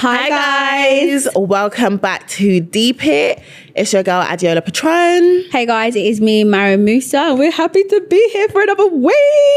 Hi guys, welcome back to Deep It. It's your girl Adeola Patron. Hey guys, it is me, Mariam Musa, and we're happy to be here for another week.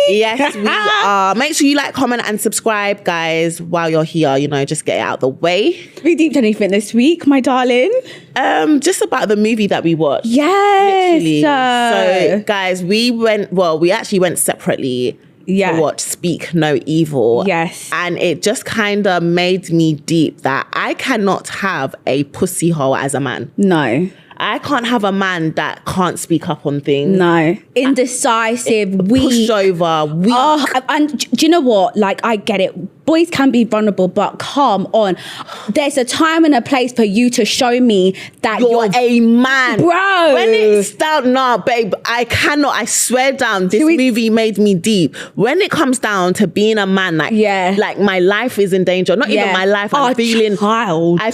Yes, we are. Make sure you like, comment, and subscribe, guys. While you're here, just get it out of the way. We deep anything this week, my darling. Just about the movie that we watched. Yes. Literally. So, guys, we actually went separately. To watch Speak No Evil. Yes. And it just kind of made me deep that I cannot have a pussy hole as a man. No. I can't have a man that can't speak up on things. No. Indecisive, weak. Pushover, weak. Oh, and do you know what? Like, I get it. Boys can be vulnerable, but come on. There's a time and a place for you to show me that you're a man. Bro. When it's down, babe, I cannot. I swear down, this movie made me deep. When it comes down to being a man, like my life is in danger. Not even my life. I'm feeling, child. I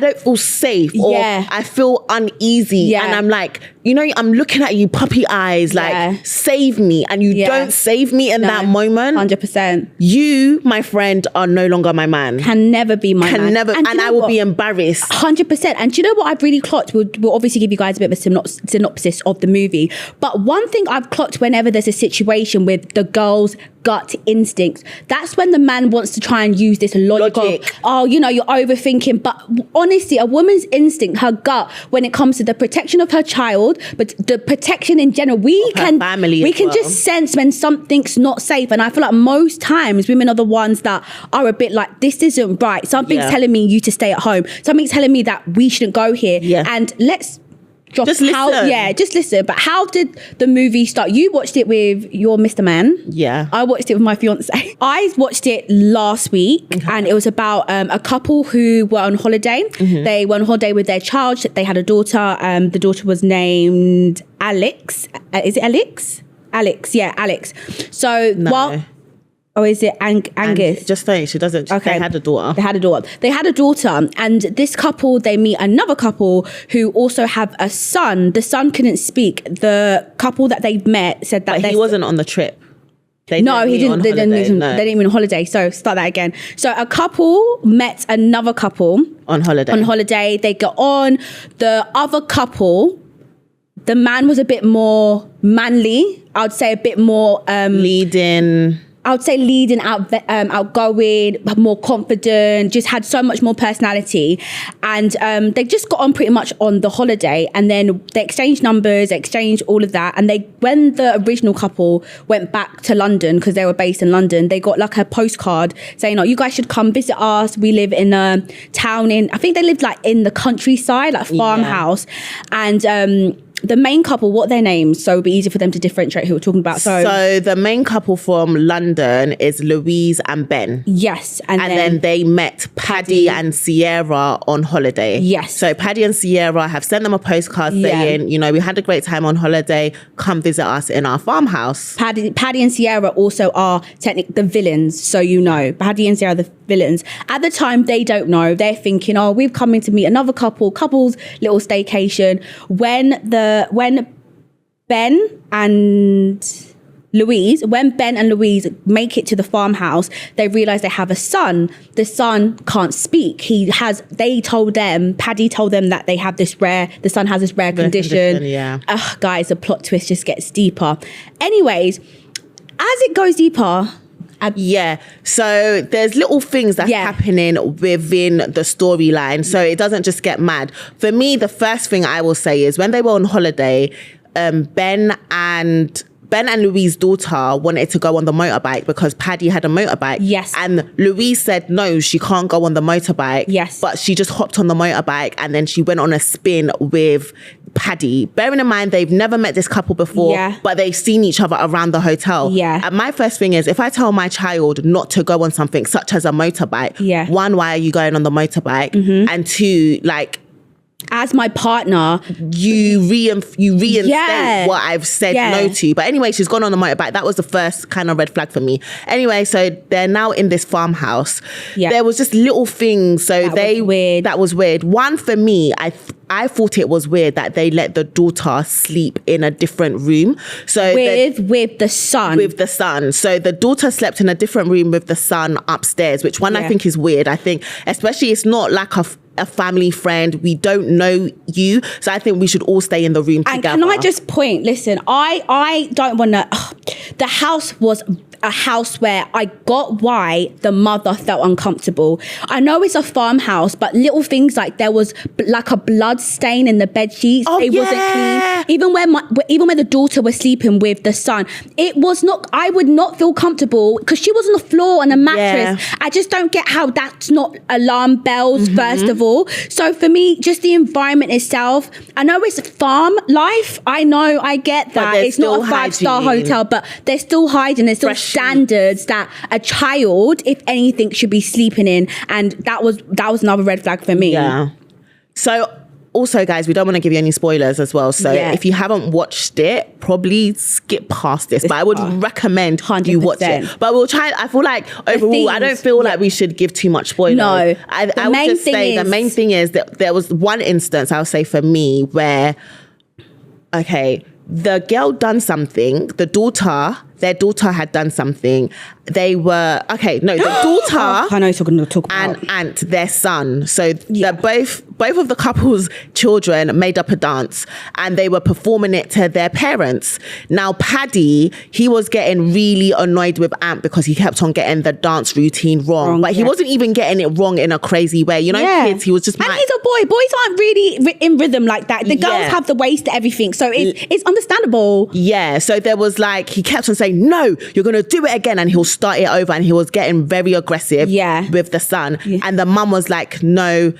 don't feel safe. Or I feel uneasy. Yeah. And I'm like, I'm looking at you, puppy eyes, like, save me. And you don't save me in that moment. 100%. You, my friend, are no longer my man. Can never be my man. Can never. And I will be embarrassed. 100%. And do you know what I've really clocked? We'll obviously give you guys a bit of a synopsis of the movie. But one thing I've clocked whenever there's a situation with the girl's gut instincts, that's when the man wants to try and use this logic. Oh, you're overthinking. But honestly, a woman's instinct, her gut, when it comes to the protection of her child, but the protection in general, we can just sense when something's not safe. And I feel like most times women are the ones that are a bit like, this isn't right. Something's telling me you to stay at home. Something's telling me that we shouldn't go here. Yeah. And let's drop just listen. But how did the movie start? You watched it with your Mr. Man. Yeah. I watched it with my fiance. I watched it last week, and it was about a couple who were on holiday. Mm-hmm. They were on holiday with their child. They had a daughter. The daughter was named Alex. Is it Alex? Alex. Yeah, Alex. So or is it Angus? Just saying, she doesn't. Okay. They had a daughter. They had a daughter. And this couple, they meet another couple who also have a son. The son couldn't speak. The couple that they've met said that he wasn't on the trip. He didn't. They didn't meet on holiday. So start that again. So a couple met another couple on holiday. They got on. The other couple, the man was a bit more manly. I would say a bit more leading, outgoing, more confident, just had so much more personality. And they just got on pretty much on the holiday, and then they exchanged numbers, exchanged all of that. And when the original couple went back to London, because they were based in London, they got like a postcard saying, you guys should come visit us. We live in a town I think they lived like in the countryside, like farmhouse. And the main couple, what are their names? So it'll be easy for them to differentiate who we're talking about. So the main couple from London is Louise and Ben. Yes. And then they met Paddy and Sierra on holiday. Yes. So Paddy and Sierra have sent them a postcard saying, we had a great time on holiday. Come visit us in our farmhouse. Paddy and Sierra also are technically the villains. So Paddy and Sierra are the villains. At the time, they don't know. They're thinking, we've come in to meet another couple's little staycation. When Ben and Louise make it to the farmhouse, they realize they have a son. The son can't speak. Paddy told them that the son has this rare condition. Yeah. Guys, the plot twist just gets deeper. Anyways, as it goes deeper, so there's little things that's happening within the storyline, so it doesn't just get mad. For me, the first thing I will say is when they were on holiday, Ben and Louise's daughter wanted to go on the motorbike because Paddy had a motorbike. Yes. And Louise said no, she can't go on the motorbike. Yes. But she just hopped on the motorbike and then she went on a spin with Paddy. Bearing in mind, they've never met this couple before, but they've seen each other around the hotel. Yeah. And my first thing is, if I tell my child not to go on something such as a motorbike, one, why are you going on the motorbike? Mm-hmm. And two, as my partner, you reinstate what I've said no to. But anyway, she's gone on the motorbike. That was the first kind of red flag for me. Anyway, so they're now in this farmhouse. There was just little things. So that was weird. One, for me, I thought it was weird that they let the daughter sleep in a different room. So with the son. With the son. So the daughter slept in a different room with the son upstairs, which I think is weird. I think, especially, it's not like a family friend. We don't know you. So I think we should all stay in the room together. And can I just point, listen, I don't want to, the house was a house where I got why the mother felt uncomfortable. I know it's a farmhouse, but little things like there was like a blood stain in the bed sheets. It wasn't clean. Even when the daughter was sleeping with the son, it was not, I would not feel comfortable because she was on the floor on a mattress. I just don't get how that's not alarm bells, first of all. So for me, just the environment itself, I know it's farm life. I know, I get that. It's not a 5-star hotel, but there's still hygiene. There's still standards that a child, if anything, should be sleeping in. And that was another red flag for me. Yeah. So also, guys, we don't want to give you any spoilers as well. So if you haven't watched it, probably skip past this. But I would recommend 100%. You watch it. But we'll try. I feel like overall, I don't feel like we should give too much spoilers. No. I would just say the main thing is that there was one instance, I'll say for me, where, the girl done something, their daughter had done something. They were, the daughter I know you're going to talk about. and aunt, their son. So both of the couple's children made up a dance and they were performing it to their parents. Now, Paddy, he was getting really annoyed with Aunt because he kept on getting the dance routine wrong. But he wasn't even getting it wrong in a crazy way. You know, kids, he was just... And he's a boy. Boys aren't really in rhythm like that. The girls have the waist to everything. So it's understandable. Yeah. So there was like, he kept on saying, no, you're going to do it again. And he'll start it over. And he was getting very aggressive with the son. And the mum was like, no,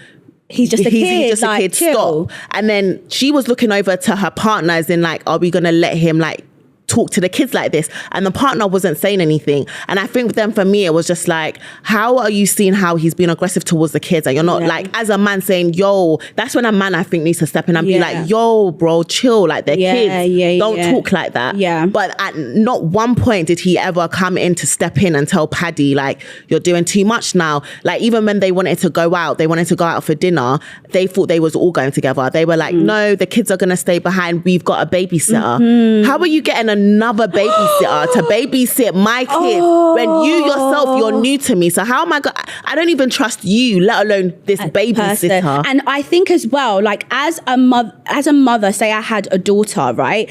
he's just a kid. He's just a kid. Stop. And then she was looking over to her partner as in like, are we going to let him like talk to the kids like this? And the partner wasn't saying anything. And I think then for me, it was just like, how are you seeing how he's been aggressive towards the kids? And you're not like, as a man saying, yo, that's when a man I think needs to step in and be like, yo, bro, chill. Like they're kids. Don't talk like that. But at not one point did he ever come in to step in and tell Paddy, like, you're doing too much now. Like even when they wanted to go out for dinner, they thought they was all going together. They were like, no, the kids are going to stay behind. We've got a babysitter. How are you getting another babysitter to babysit my kids when you yourself, you're new to me? So how am I don't even trust you, let alone this babysitter. Person. And I think as well, like as a mother, say I had a daughter, right?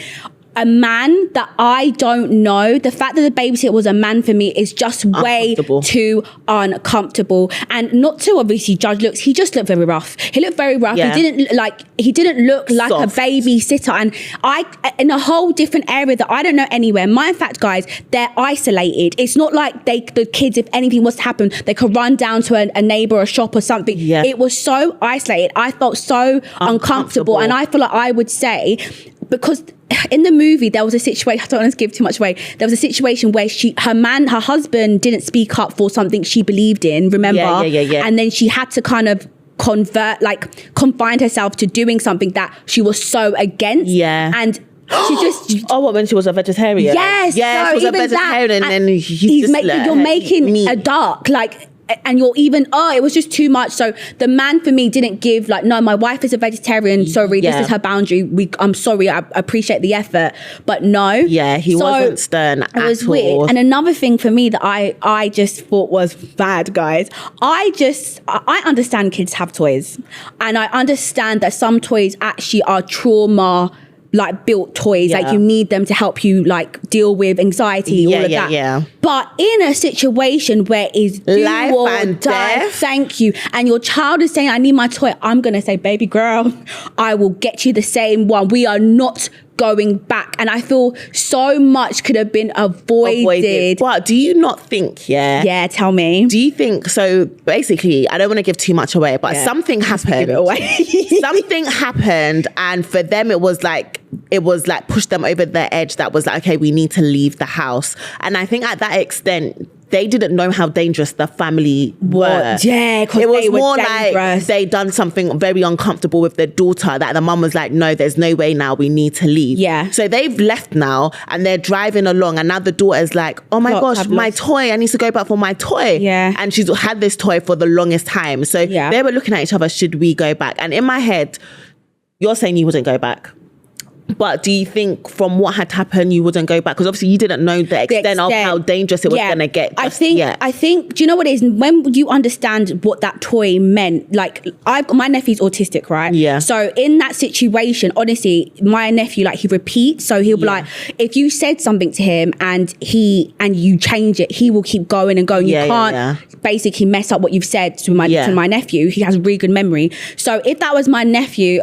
A man that I don't know, the fact that the babysitter was a man for me is just way too uncomfortable. And not to obviously judge looks, he just looked very rough. He looked very rough. He didn't look like soft. A babysitter. And in a whole different area that I don't know anywhere. In fact, guys, they're isolated. It's not like the kids, if anything was to happen, they could run down to a neighbor or a shop or something. It was so isolated. I felt so uncomfortable. And I feel like I would say, because in the movie there was a situation, I don't want to give too much away, there was a situation where her husband didn't speak up for something she believed in, remember? And then she had to kind of confine herself to doing something that she was so against. And she just... when she was a vegetarian? Yes. Yeah, she was a vegetarian and then you're making a dark, and you're even, it was just too much. So the man for me didn't give no, my wife is a vegetarian, sorry, this is her boundary. I'm sorry, I appreciate the effort, but no. Yeah, he wasn't stern at all. It was weird. And another thing for me that I just thought was bad, guys, I understand kids have toys. And I understand that some toys actually are trauma built toys, you need them to help you deal with anxiety, all of that. But in a situation where it's life and death, thank you, and your child is saying, I need my toy, I'm gonna say, baby girl, I will get you the same one. We are not going back. And I feel so much could have been avoided. But do you not think, Yeah, tell me. Do you think, so basically, I don't want to give too much away, but something happened. Give it away. Something happened, and for them it was pushed them over the edge that was okay, we need to leave the house. And I think at that extent, they didn't know how dangerous the family were. Yeah, because it was they were more dangerous. like they done something very uncomfortable with their daughter that the mum was like, no, there's no way now, we need to leave. Yeah. So they've left now and they're driving along, and now the daughter's like, oh my gosh, my toy, I need to go back for my toy. Yeah. And she's had this toy for the longest time. So they were looking at each other, should we go back? And in my head, you're saying you wouldn't go back. But do you think from what had happened, you wouldn't go back? Because obviously you didn't know the extent of how dangerous it was going to get. I think, do you know what it is? When you understand what that toy meant, like my nephew's autistic, right? Yeah. So in that situation, honestly, my nephew, like he repeats. So he'll be like, if you said something to him and you change it, he will keep going and going. You can't basically mess up what you've said to my nephew. He has a really good memory. So if that was my nephew,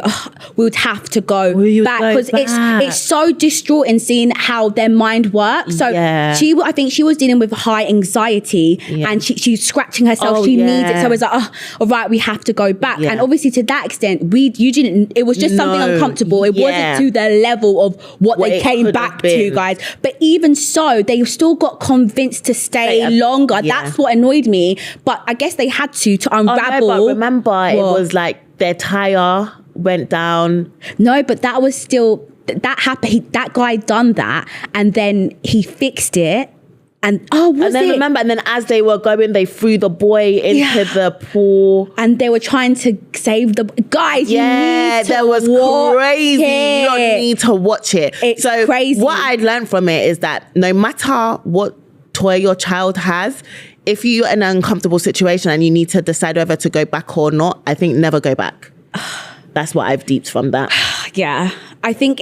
we would have to go back because it's so distraughting seeing how their mind works. So I think she was dealing with high anxiety and she's scratching herself. She needs it. So it's like, all right, we have to go back. And obviously to that extent, it was just something uncomfortable. It wasn't to the level of what they came back to, guys. But even so, they still got convinced to stay longer. That's what annoyed me. But I guess they had to unravel. But remember, it was like their tire went down. No, but that was still, that happened. That guy done that and then he fixed it. And remember, and then as they were going, they threw the boy into the pool, and they were trying to save the guys. Yeah, that was crazy. You need to watch it. It's crazy. What I learned from it is that no matter what toy your child has, if you're in an uncomfortable situation and you need to decide whether to go back or not, I think never go back. That's what I've deeped from that. Yeah, I think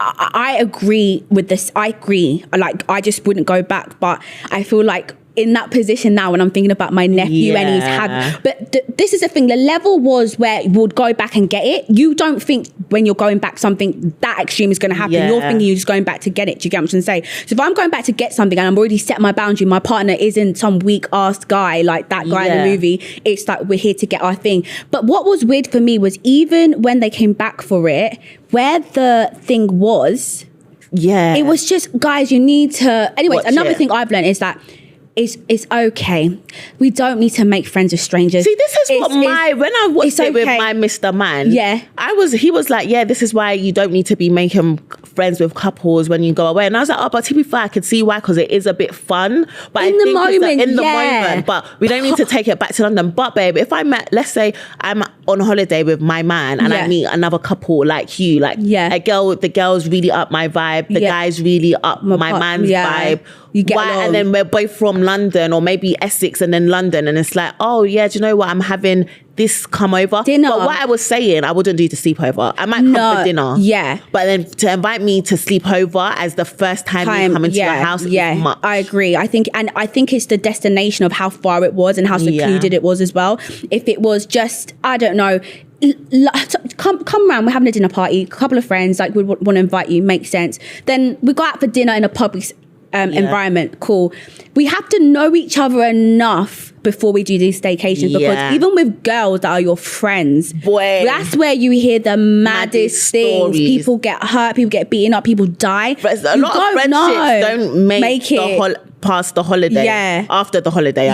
I agree with this. I agree. Like, I just wouldn't go back, but I feel like in that position now when I'm thinking about my nephew and he's had, but this is the thing, the level was where you would go back and get it. You don't think when you're going back something that extreme is going to happen. You're thinking you're just going back to get it. Do you get what I'm trying to say? So if I'm going back to get something and I'm already set my boundary, my partner isn't some weak ass guy like that guy in the movie. It's like, we're here to get our thing. But what was weird for me was even when they came back for it, where the thing was, it was just, guys, you need to, anyways, another thing I've learned is that it's okay. We don't need to make friends with strangers. See, this is when I watched it with my Mr. Man, he was like, this is why you don't need to be making friends with couples when you go away. And I was like, but to be fair, I could see why, because it is a bit fun. But in the moment, but we don't need to take it back to London. But babe, if I met, let's say I'm on holiday with my man and I meet another couple like you, like a girl, the girl's really up my vibe, the guy's really up my man's vibe. You get along. And then we're both from London or maybe Essex and then London, and it's like, do you know what, I'm having this come over dinner. But what I was saying, I wouldn't do the sleepover. I might come for dinner, but then to invite me to sleep over as the first time you come into your house is much. I agree. I think it's the destination of how far it was and how secluded it was as well. If it was just, I don't know, come around, we're having a dinner party, a couple of friends, like we want to invite you, makes sense. Then we go out for dinner in a public environment, cool. We have to know each other enough before we do these staycations, because even with girls that are your friends, that's where you hear the maddest things. Stories. People get hurt, people get beaten up, people die. A lot of friendships don't make it past the holiday. After the holiday.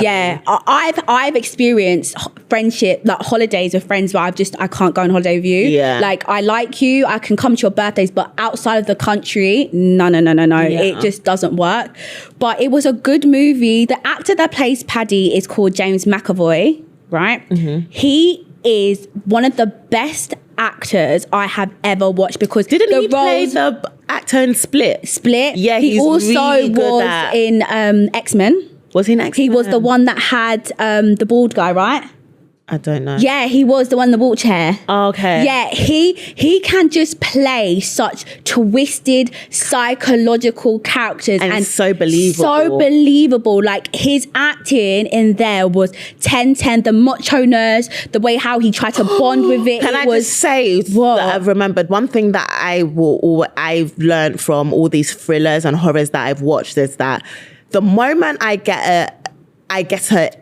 I've experienced friendship, like holidays with friends where I can't go on holiday with you. Like, I like you, I can come to your birthdays, but outside of the country, no. It just doesn't work. But it was a good movie. The actor that plays Paddy is called James McAvoy, right? Mm-hmm. He is one of the best actors I have ever watched, because didn't he play the actor in Split? Yeah, he also really was in X-Men. Was he in X-Men? He was the one that had the bald guy, right? I don't know. Yeah, he was the one in the wheelchair. Oh, okay. Yeah, he can just play such twisted psychological characters and so believable. So believable. Like, his acting in there was 10/10. The macho-ness, the way how he tried to bond with it. Can I just say that I've remembered one thing that I've learned from all these thrillers and horrors that I've watched is that the moment I get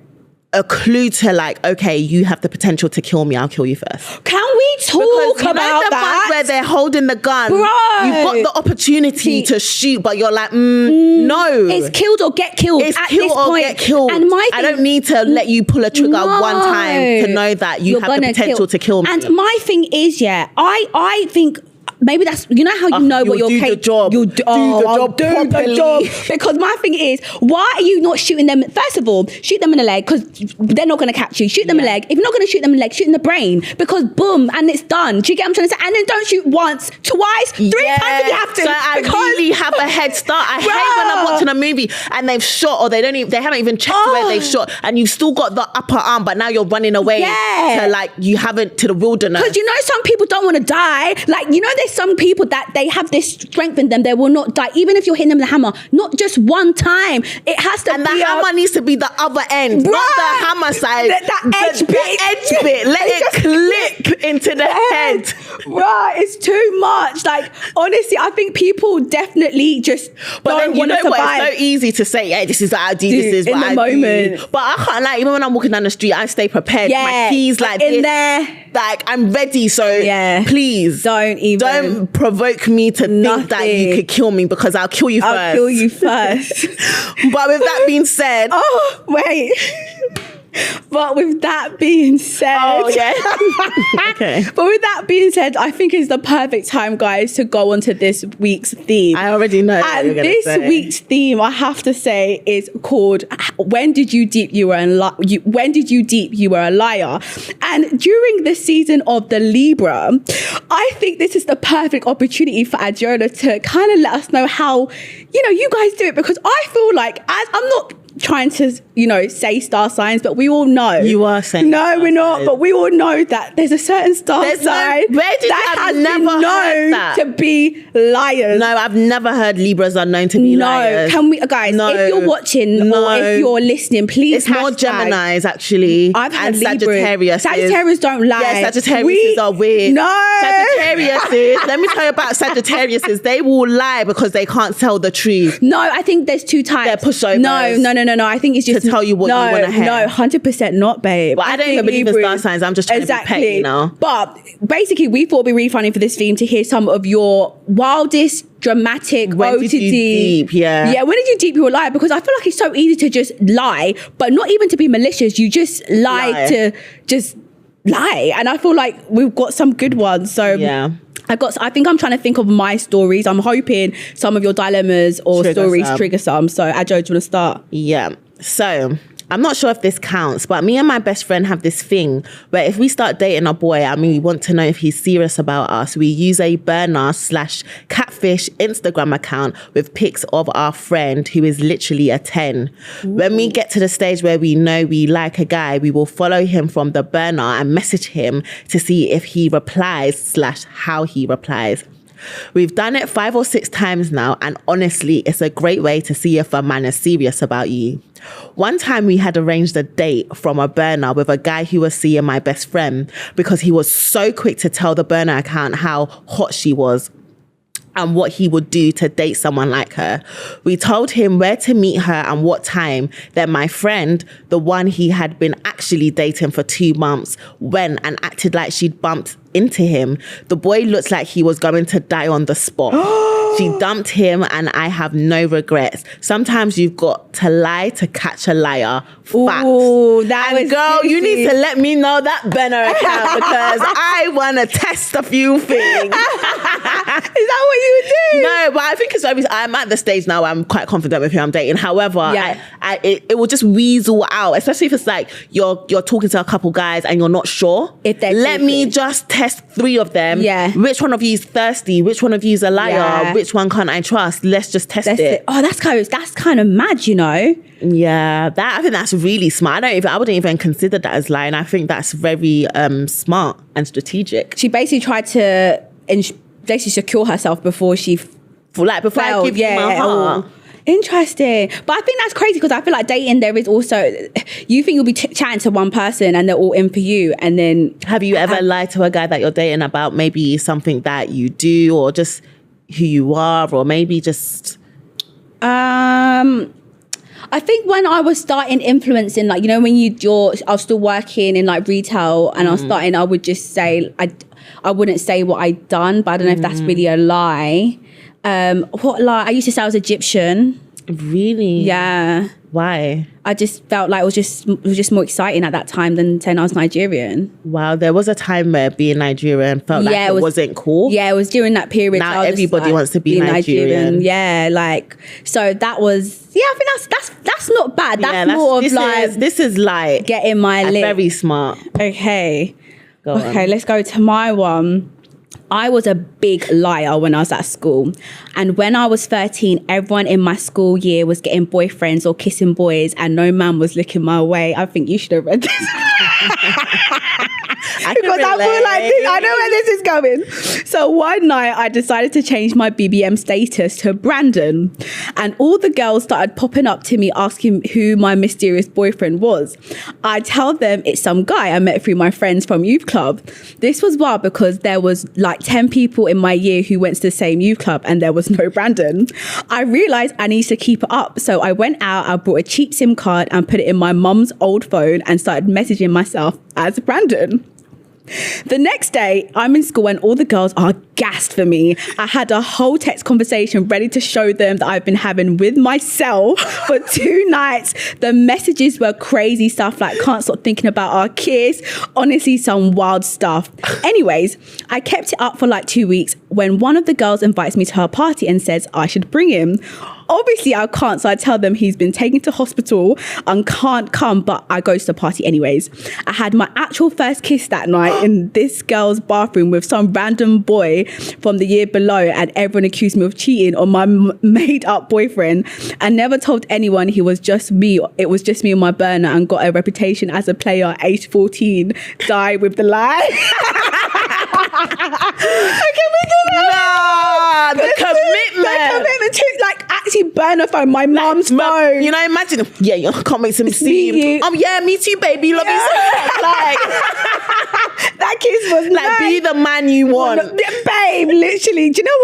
a clue to, like, okay, you have the potential to kill me, I'll kill you first. Can we talk about the that. ones where they're holding the gun. Bro. You've got the opportunity to shoot, but you're like, no. It's killed or get killed. It's at kill this or point. get killed. And I don't need to let you pull a trigger one time to know that you have the potential to kill me. And my thing is, I think maybe that's, you know how you know what you're capable. The job. You'll do the job. Because my thing is, why are you not shooting them? First of all, shoot them in the leg because they're not going to catch you. Shoot them in the leg. If you're not going to shoot them in the leg, shoot in the brain because boom, and it's done. Do you get what I'm trying to say? And then don't shoot once, twice, 3 times if you have to. So I really have a head start. I hate when I'm watching a movie and they've shot or they haven't even checked where they've shot, and you've still got the upper arm, but now you're running away to the wilderness. Because some people don't want to die. There's some people that they have this strength in them, they will not die even if you're hitting them with a hammer, not just one time. It has to be, and the hammer needs to be the other end, not the hammer side, that edge bit. Let it clip into the head. Right, it's too much. Honestly, I think people definitely just don't want to survive. It's so easy to say, hey, this is what I do, this is what I do. But I can't, even when I'm walking down the street, I stay prepared. My keys in there. I'm ready, so please don't provoke me to think that you could kill me because I'll kill you first. I'll kill you first. But with that being said... Oh, wait. But with that being said... Okay. But with that being said, I think it's the perfect time, guys, to go on to this week's theme. I already know what you're gonna say. And this week's theme, I have to say, is called When Did You Deep You Were a Liar? And during the season of the Libra, I think this is the perfect opportunity for Adeola to kind of let us know how, you guys do it, because I feel like I'm not trying to, say star signs, but we all know. You are saying no, we're not, but we all know that there's a certain star sign that has been known to be liars. No, I've never heard Libras are known to be liars. Can we, guys, if you're watching or if you're listening, please It's more Geminis, actually. I've had Sagittarius. Sagittarius don't lie. Yeah, Sagittarius are weird. No. Sagittarius let me tell you about Sagittarius they will lie because they can't tell the truth. No, I think there's two types. They're pushovers. No. I think it's just to tell you what you want to hear. No, 100% not, babe. But I don't even believe in star signs. I'm just trying to be petty, But basically, we thought it'd be really funny for this theme to hear some of your wildest dramatic when OTD. Did you deep, when did you deep you a lie? Because I feel like it's so easy to just lie, but not even to be malicious. You just lie to just lie, and I feel like we've got some good ones. So I think I'm trying to think of my stories. I'm hoping some of your dilemmas or stories trigger some. So, Ajo, do you want to start? Yeah. So, I'm not sure if this counts, but me and my best friend have this thing where if we start dating a boy, we want to know if he's serious about us, we use a burner/catfish Instagram account with pics of our friend who is literally a 10. Ooh. When we get to the stage where we know we like a guy, we will follow him from the burner and message him to see if he replies/how he replies. We've done it 5 or 6 times now, and honestly, it's a great way to see if a man is serious about you. One time we had arranged a date from a burner with a guy who was seeing my best friend because he was so quick to tell the burner account how hot she was and what he would do to date someone like her. We told him where to meet her and what time. Then my friend, the one he had been actually dating for 2 months, went and acted like she'd bumped into him. The boy looked like he was going to die on the spot. She dumped him and I have no regrets. Sometimes you've got to lie to catch a liar. Facts. Ooh, that was girl, juicy. You need to let me know that burner account because I want to test a few things. Is that what you do? No, but I think it's obvious. I'm at the stage now where I'm quite confident with who I'm dating. However, it will just weasel out, especially if it's like you're talking to a couple guys and you're not sure. If they're let me just test 3 of them. Yeah. Which one of you is thirsty? Which one of you is a liar? Yeah. Which one can't I trust? Let's just test it. Oh, that's kind of mad, Yeah, I think that's really smart. I wouldn't even consider that as lying. I think that's very smart and strategic. She basically tried to basically secure herself before she before I give you my heart. Interesting. But I think that's crazy because I feel like dating, there is also, you think you'll be chatting to one person and they're all in for you, and then... Have you ever lied to a guy that you're dating about maybe something that you do or just who you are, or maybe just... I think when I was starting influencing, like, you know, when I was still working in like retail and I was starting, I would just say, I wouldn't say what I'd done, but I don't know if that's really a lie. What lie? I used to say I was Egyptian. Really? Yeah. Why? I just felt like it was just more exciting at that time than saying I was Nigerian. Wow, there was a time where being Nigerian felt like it wasn't cool. Yeah, it was during that period. Now everybody wants to be Nigerian. Yeah, like, so that was, I think that's not bad. That's this is like getting my lip. Very smart. Okay. Go on. Let's go to my one. I was a big liar when I was at school. And when I was 13, everyone in my school year was getting boyfriends or kissing boys and no man was looking my way. I think you should have read this. Because I feel like this, I know where this is going. So one night I decided to change my BBM status to Brandon. And all the girls started popping up to me asking who my mysterious boyfriend was. I tell them it's some guy I met through my friends from youth club. This was wild because there was like 10 people in my year who went to the same youth club and there was no Brandon. I realized I need to keep it up. So I went out, I bought a cheap SIM card and put it in my mum's old phone and started messaging myself as Brandon. The next day, I'm in school and all the girls are gassed for me. I had a whole text conversation ready to show them that I've been having with myself for 2 nights. The messages were crazy stuff like, can't stop thinking about our kiss. Honestly, some wild stuff. Anyways, I kept it up for like 2 weeks when one of the girls invites me to her party and says I should bring him. Obviously, I can't, so I tell them he's been taken to hospital and can't come, but I go to the party anyways. I had my actual first kiss that night in this girl's bathroom with some random boy from the year below, and everyone accused me of cheating on my made-up boyfriend. I never told anyone he was just me. It was just me and my burner, and got a reputation as a player aged 14. Die with the lie. The commitment to like actually burn a phone, my mum's phone. You know, imagine, I can't make some steam. Yeah, me too, baby. Love you so much. Like, that kiss was like, be the man you want. Babe, literally. Do you know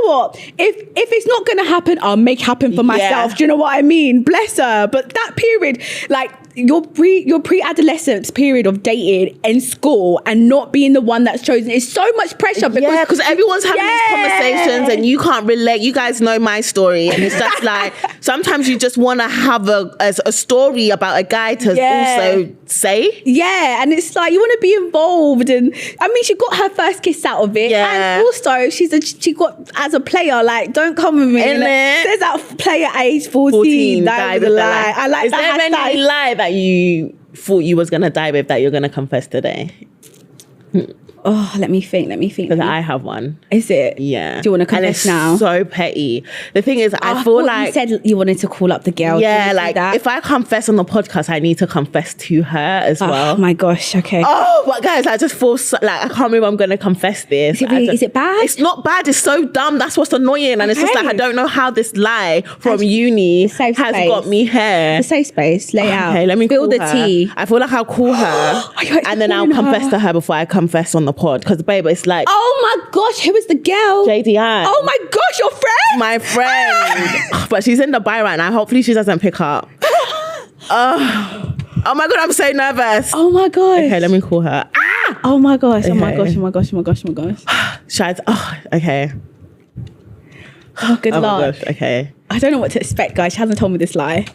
what? If it's not gonna happen, I'll make happen for myself. Do you know what I mean? Bless her. But that period, like, your pre-adolescence period of dating in school and not being the one that's chosen is so much pressure because everyone's having these conversations and you can't relate. You guys know my story, and it's just like sometimes you just want to have a story about a guy to also say. Yeah, and it's like you want to be involved, and I mean she got her first kiss out of it, and also she got as a player. Like, don't come with me. There's that player age 14. That was a lie. I like. Is there any lie that you thought you was gonna die with that you're gonna confess today? Oh, let me think. Because I have one. Is it? Yeah. Do you want to confess now? So petty. The thing is, I feel like you said you wanted to call up the girl. Yeah, like if I confess on the podcast, I need to confess to her as well. Oh my gosh. Okay. Oh, but guys, I just feel like I can't believe I'm gonna confess this. Is it bad? It's not bad. It's so dumb. That's what's annoying, and it's just like I don't know how this lie from uni has got me here. The safe space. Lay out. Okay, let me spill the her. tea. I feel like I'll call her, and then I'll confess to her before I confess on the pod. Because babe, it's like, oh my gosh, who is the girl? JDI. Oh my gosh, your friend? My friend. But she's in Dubai right now. Hopefully she doesn't pick up. Oh my God, I'm so nervous. Oh my gosh. Okay, let me call her. Oh my gosh, oh my gosh, oh my gosh, oh my gosh, oh my gosh. Okay. Oh, good luck. Oh my gosh, okay. I don't know what to expect, guys. She hasn't told me this lie.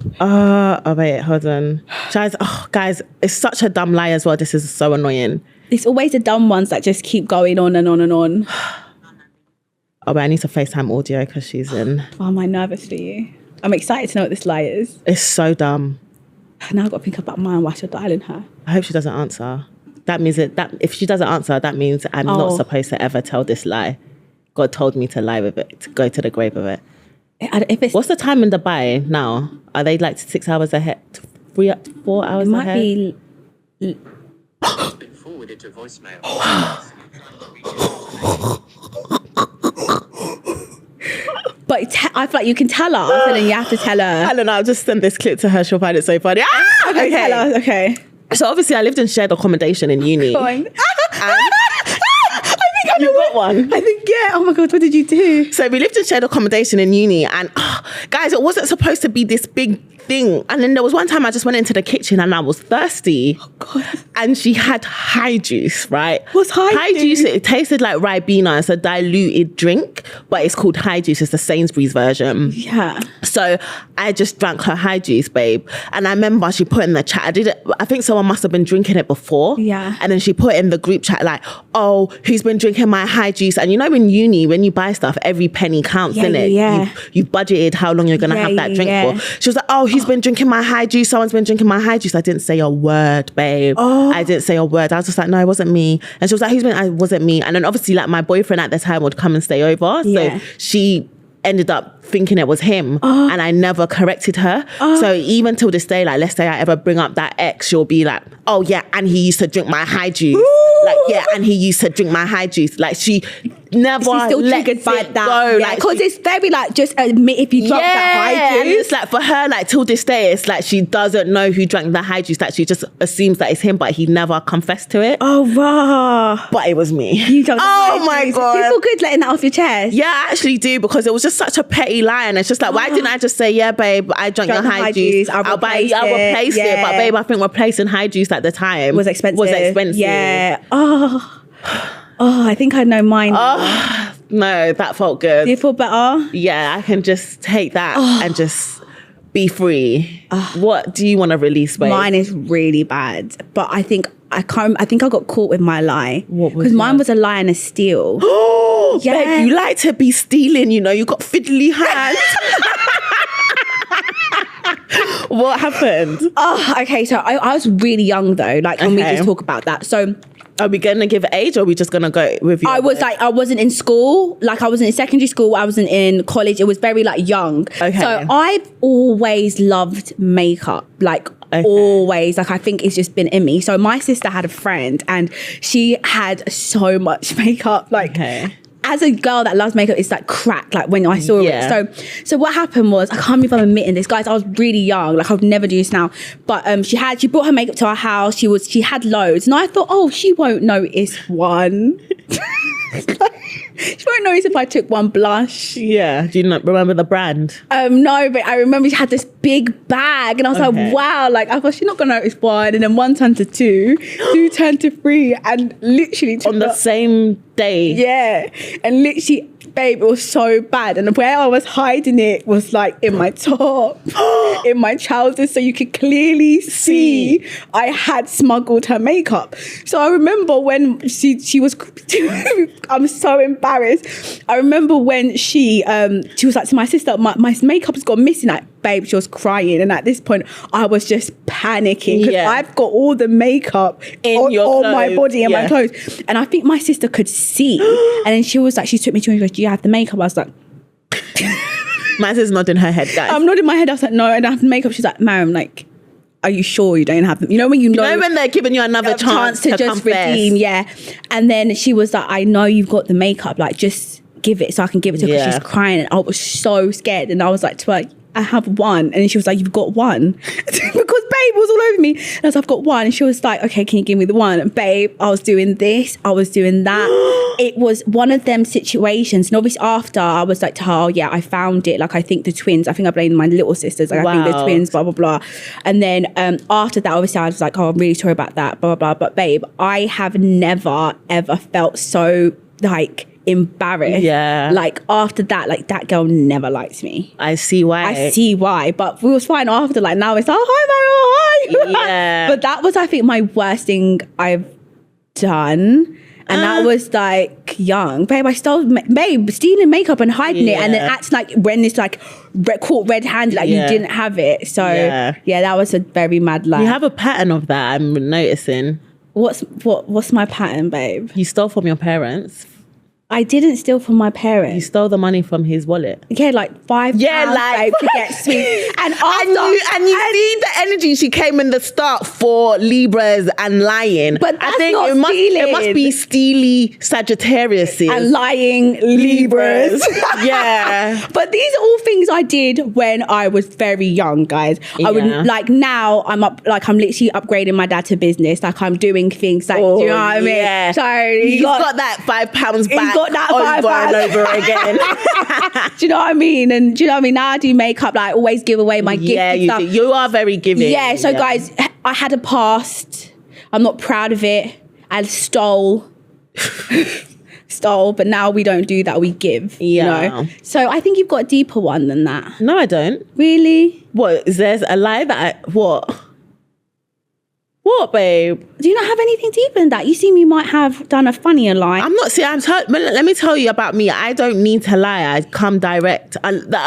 Wait, hold on. Guys, it's such a dumb lie as well. This is so annoying. It's always the dumb ones that just keep going on and on and on. But I need to FaceTime audio because she's in. Oh, am I nervous for you? I'm excited to know what this lie is. It's so dumb. Now I've got to think about mine whilst you're dialing her. I hope she doesn't answer. That means that if she doesn't answer, that means I'm not supposed to ever tell this lie. God told me to lie with it, to go to the grave with it. What's the time in Dubai now? Are they like 6 hours ahead? 4 hours ahead? It might be... forwarded to voicemail. But I feel like you can tell her, and then you have to tell her. I don't know, I'll just send this clip to her, she'll find it so funny. Okay, tell her, okay. So obviously I lived in shared accommodation in uni. You got one? I think, yeah. Oh my God, what did you do? So we lived in shared accommodation in uni, and guys, it wasn't supposed to be this big thing. And then there was one time I just went into the kitchen and I was thirsty. Oh, God. And she had high juice, right? What's high juice? It tasted like Ribena. It's a diluted drink, but it's called high juice. It's the Sainsbury's version. Yeah. So I just drank her high juice, babe. And I remember she put in the chat, I think someone must have been drinking it before. Yeah. And then she put in the group chat like, oh, who's been drinking my high juice? And you know in uni, when you buy stuff, every penny counts, innit? Yeah. You've budgeted how long you're going to have that drink for. She was like, oh, who's been drinking my high juice? Someone's been drinking my high juice. I didn't say a word, babe. I didn't say a word. I was just like, no, it wasn't me. And she was like, who's been? It wasn't me. And then obviously like my boyfriend at the time would come and stay over. So she ended up thinking it was him and I never corrected her. So even till this day, like let's say I ever bring up that ex, she'll be like, oh yeah, and he used to drink my high juice. Like, yeah, and he used to drink my high juice. Like she never She's still lets triggered by it that. go. Yeah, because it's very like, just admit if you drunk that high and juice. it's like for her, like till this day, it's like she doesn't know who drank the high juice. Like she just assumes that it's him, but he never confessed to it. Oh, wow. But it was me. You drank the high Oh my juice. God. Do you feel good letting that off your chest? Yeah, I actually do, because it was just such a petty lie. And it's just like, why didn't I just say, yeah, babe, I drank your high juice. I'll replace it. But babe, I think replacing high juice at the time was expensive. Yeah. Oh, I think I know mine. No, that felt good. Do you feel better? Yeah, I can just take that and just be free. What do you want to release, babe? Mine is really bad, but I think I got caught with my lie. What was Because mine yours? was a lie and a steal. Oh, Yeah. babe, you like to be stealing, you know, you got fiddly hands. What happened? Okay, so I was really young though. Like, can we Okay. just talk about that? So Are we going to give age or are we just going to go with you? I wasn't in school. Like, I wasn't in secondary school. I wasn't in college. It was very like young. Okay. So I've always loved makeup. Like, always. Like, I think it's just been in me. So my sister had a friend and she had so much makeup. Like, as a girl that loves makeup, it's like crack. Like when I saw it. So what happened was, I can't believe I'm admitting this, guys. I was really young. Like I would never do this now. But she brought her makeup to our house. She had loads, and I thought, oh, she won't notice one. She won't notice if I took one blush. Yeah. Do you not remember the brand? No, but I remember she had this big bag, and I was like, wow. Like I thought she's not gonna notice one, and then one turned to two, two turned to three, and literally On the same day. Yeah, and literally, babe, it was so bad. And where I was hiding it was like in my top, in my trousers, so you could clearly see I had smuggled her makeup. So I remember when she was, I'm so embarrassed. I remember when she was like to my sister, my makeup has gone missing. Like, babe, she was crying, and at this point I was just panicking because I've got all the makeup on my body and my clothes, and I think my sister could see. And then she was like, she took me to me and she goes, do you have the makeup? I was like, My sister's nodding her head, guys. I'm nodding my head. I was like, no, I don't have the makeup. She's like, Mariam, like, are you sure you don't have them? You know when you know when they're giving you another chance to just confess. redeem, And then she was like, I know you've got the makeup, like just give it so I can give it to her, because she's crying. And I was so scared, and I was like to her, I have one. And then she was like, you've got one? Because babe was all over me. And I was like, I've got one. And she was like, okay, can you give me the one? And babe, I was doing this, I was doing that. It was one of them situations. And obviously after, I was like to her, oh yeah, I found it. Like, I think the twins, I think I blamed my little sisters. Like, I think the twins, blah, blah, blah. And then after that, obviously I was like, oh, I'm really sorry about that, blah, blah, blah. But babe, I have never, ever felt so like embarrassed. Yeah. Like after that, like that girl never liked me. I see why. But we was fine after. Like now it's like, oh, hi, Mariam, hi. Yeah. But that was, I think, my worst thing I've done. And that was like young. Babe, I stole, stealing makeup and hiding it, and then acting like when it's like caught red-handed, like you didn't have it. So yeah, that was a very mad lie. You have a pattern of that, I'm noticing. What's my pattern, babe? You stole from your parents. I didn't steal from my parents. You stole the money from his wallet. Yeah, like £5 like, to get sweet. And you see the energy she came in the start for Libras and lying. But that's I think not it must be steely Sagittarius and lying Libras. Yeah. But these are all things I did when I was very young, guys. I would like now I'm literally upgrading my dad to business. Like I'm doing things like, do you know what I mean? Yeah. So you got that £5 back. got that over vibe and over again. do you know what I mean? And do you know what I mean? Now I do makeup, like always give away my gift. Yeah, and you stuff. do. You are very giving. Yeah, so guys, I had a past. I'm not proud of it. I stole, but now we don't do that. We give. Yeah. You know? So I think you've got a deeper one than that. No, I don't. Really? What? Is there a lie that what? What, babe? Do you not have anything deeper than that? You seem you might have done a funnier lie. I'm not saying. Let me tell you about me. I don't need to lie. I come direct. And the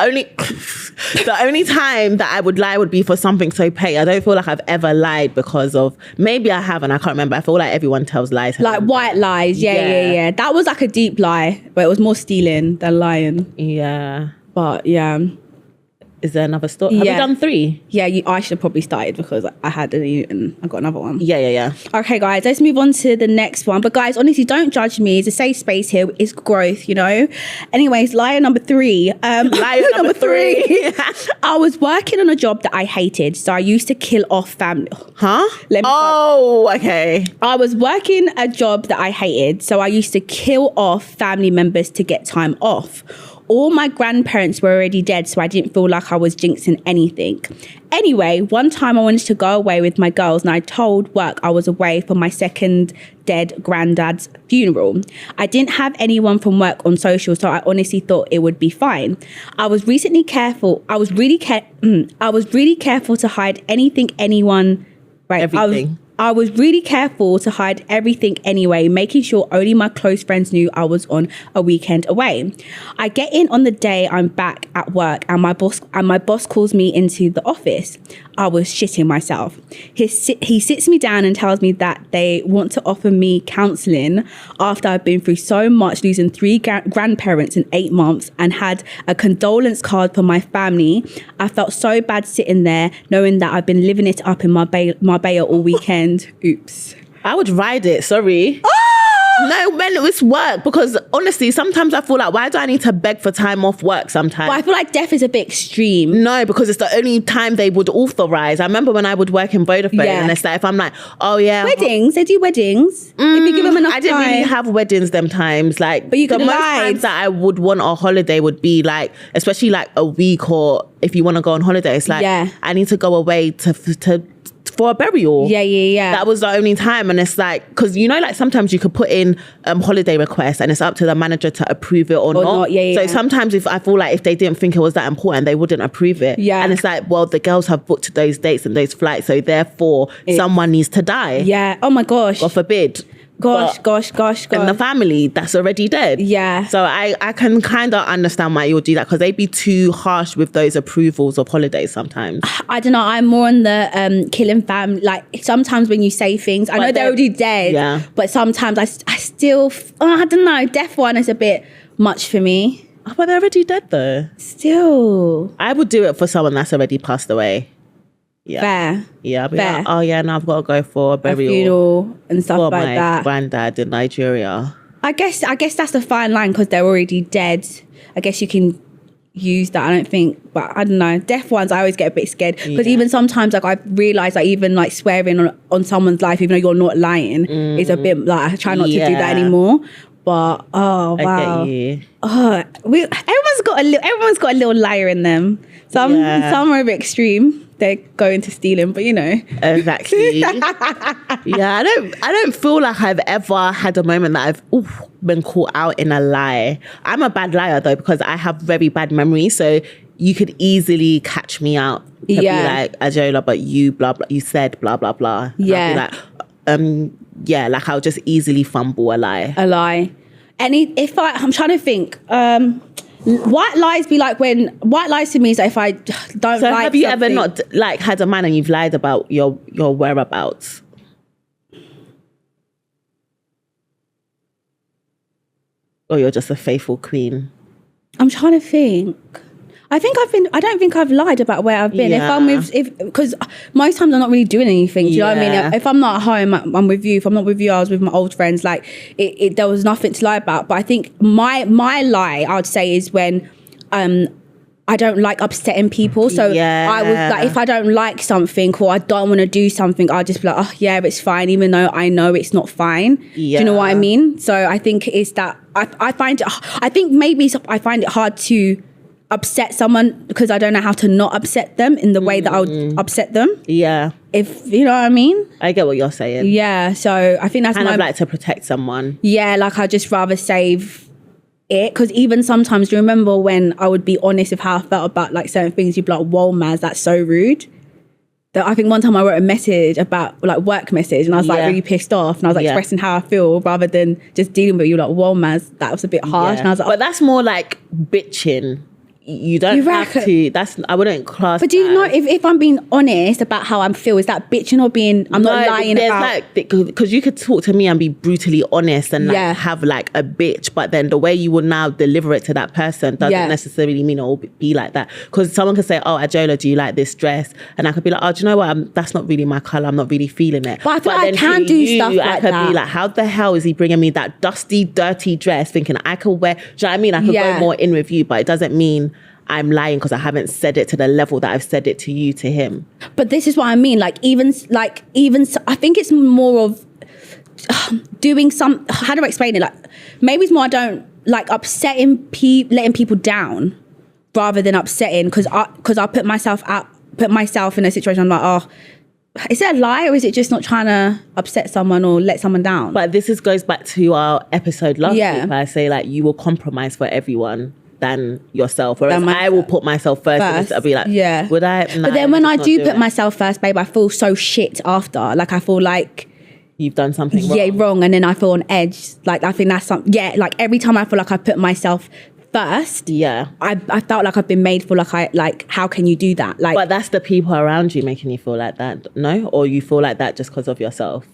only time that I would lie would be for something so petty. I don't feel like I've ever lied because of. Maybe I have, and I can't remember. I feel like everyone tells lies. Like white lies. Yeah. That was like a deep lie, but it was more stealing than lying. Yeah. But yeah. Is there another story? Have you done 3? Yeah, I should have probably started because I had and I got another one. Yeah. Okay, guys, let's move on to the next one. But guys, honestly, don't judge me. It's a safe space here. It's growth, you know? Anyways, liar number 3. Liar number 3. I was working on a job that I hated, so I used to kill off family. Huh? Okay. I was working a job that I hated, so I used to kill off family members to get time off. All my grandparents were already dead, so I didn't feel like I was jinxing anything. Anyway, one time I wanted to go away with my girls and I told work I was away for my second dead granddad's funeral. I didn't have anyone from work on social, so I honestly thought it would be fine. I was really careful to hide anything anyone... Right, everything. I was really careful to hide everything anyway, making sure only my close friends knew I was on a weekend away. I get in on the day I'm back at work and my boss calls me into the office. I was shitting myself. He sits me down and tells me that they want to offer me counselling after I've been through so much, losing 3 grandparents in 8 months and had a condolence card for my family. I felt so bad sitting there knowing that I've been living it up in Marbella all weekend. Oops. I would ride it, sorry. No, when it's work, because honestly, sometimes I feel like, why do I need to beg for time off work sometimes? But I feel like death is a bit extreme. No, because it's the only time they would authorize. I remember when I would work in Vodafone, and it's like, if I'm like, oh yeah. Weddings, they do weddings. If you give them enough I didn't really have weddings them times. Like, but you the most times that I would want a holiday would be like, especially like a week, or if you want to go on holiday, it's like, I need to go away for a burial. Yeah. That was the only time. And it's like, because you know, like sometimes you could put in holiday requests and it's up to the manager to approve it or not. So sometimes if I feel like if they didn't think it was that important, they wouldn't approve it. Yeah. And it's like, well, the girls have booked those dates and those flights, so therefore someone needs to die. Yeah. Oh my gosh. God forbid. Gosh. And the family that's already dead. Yeah. So I can kind of understand why you'll do that, because they'd be too harsh with those approvals of holidays sometimes. I don't know. I'm more on the killing family. Like sometimes when you say things, I know they're already dead, but sometimes I still, I don't know. Death one is a bit much for me. Oh, but they're already dead though. Still. I would do it for someone that's already passed away. Yeah. Fair. Yeah, I'll be like, oh yeah, now I've got to go for a burial. A funeral and stuff for like my that. granddad in Nigeria. I guess that's the fine line, because they're already dead. I guess you can use that. I don't think, but I don't know. Deaf ones, I always get a bit scared, because even sometimes, like I've realised, like even like swearing on someone's life, even though you're not lying, is a bit like I try not to do that anymore. But oh wow, everyone's got a little liar in them. Some are a bit extreme. They go into stealing, but you know. Exactly. Yeah, I don't feel like I've ever had a moment that I've been caught out in a lie. I'm a bad liar though, because I have very bad memory, so you could easily catch me out. To be like, Adeola, but you blah blah, you said blah blah blah. Yeah. I'll be like, like I'll just easily fumble a lie. And I'm trying to think, white lies be like when white lies to me is that if I don't so like have you something, ever not like had a man and you've lied about your whereabouts? Or you're just a faithful queen? I'm trying to think. I don't think I've lied about where I've been. Because most times I'm not really doing anything. Do you know what I mean? If I'm not at home, I'm with you. If I'm not with you, I was with my old friends. Like there was nothing to lie about. But I think my lie, I would say, is when I don't like upsetting people. So I was like, if I don't like something or I don't want to do something, I'll just be like, oh yeah, it's fine, even though I know it's not fine. Yeah. Do you know what I mean? So I think it's that I find it hard to upset someone because I don't know how to not upset them in the way that I would upset them. Yeah. If you know what I mean? I get what you're saying. Yeah. So I think that's kind of like to protect someone. Yeah, like I just rather save it, because even sometimes, do you remember when I would be honest with how I felt about like certain things? You'd be like, whoa, Maz, that's so rude. That I think one time I wrote a message about like work message and I was like really pissed off and I was like expressing how I feel rather than just dealing with you. Like, whoa, Maz, that was a bit harsh. And I was like, but that's more like bitching. You don't have to. I wouldn't class. But do you know if I'm being honest about how I feel, is that bitching or being? I'm not lying about. Because you could talk to me and be brutally honest and like have like a bitch, but then the way you would now deliver it to that person doesn't necessarily mean it will be like that. Because someone could say, "Oh, Adeola, do you like this dress?" And I could be like, "Oh, do you know what? That's not really my color. I'm not really feeling it." But I feel like I can do stuff like that. I could be like, "How the hell is he bringing me that dusty, dirty dress?" Thinking I could wear. Do you know what I mean? I could go more in with you, but it doesn't mean I'm lying because I haven't said it to the level that I've said it to you, to him. But this is what I mean. Even I think it's more of doing some. How do I explain it? Like maybe it's more I don't like upsetting letting people down rather than upsetting because I put myself in a situation. I'm like, oh, is it a lie or is it just not trying to upset someone or let someone down? But this goes back to our episode last week where I say like you will compromise for everyone than yourself, whereas I will put myself first. I'll be like, would I? No, but then when I do put myself first, babe, I feel so shit after. Like I feel like you've done something wrong, and then I feel on edge. Like I think that's something. Yeah, like every time I feel like I put myself first, I felt like I've been made for how can you do that? Like, but that's the people around you making you feel like that, no? Or you feel like that just because of yourself?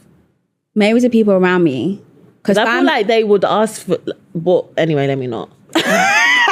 Maybe it was the people around me. Because I feel like they would ask for what. Anyway, let me not.